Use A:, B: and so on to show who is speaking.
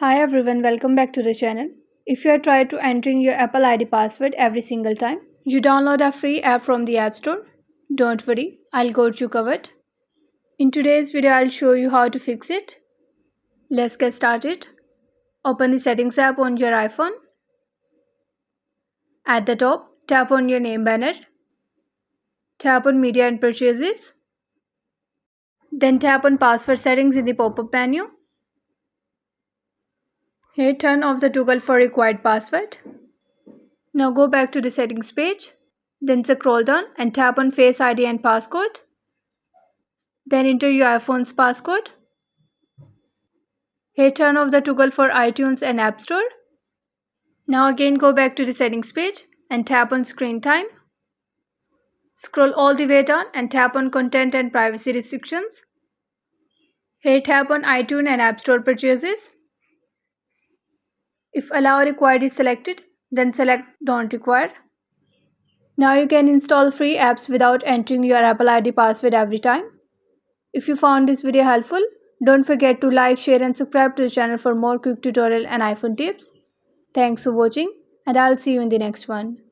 A: Hi everyone, welcome back to the channel. If you are trying to entering your Apple ID password every single time, you download a free app from the App Store. Don't worry, I'll got you covered. In today's video, I'll show you how to fix it. Let's get started. Open the Settings app on your iPhone. At the top, tap on your name banner. Tap on Media and Purchases. Then tap on Password Settings in the pop-up menu. Here, turn off the toggle for required password. Now go back to the settings page. Then scroll down and tap on Face ID and passcode. Then enter your iPhone's passcode. Here turn off the toggle for iTunes and App Store. Now again go back to the settings page and tap on Screen Time. Scroll all the way down and tap on Content and Privacy Restrictions. Here tap on iTunes and App Store purchases. If Allow Required is selected, then select Don't Require. Now you can install free apps without entering your Apple ID password every time. If you found this video helpful, don't forget to like, share and subscribe to the channel for more quick tutorial and iPhone tips. Thanks for watching and I'll see you in the next one.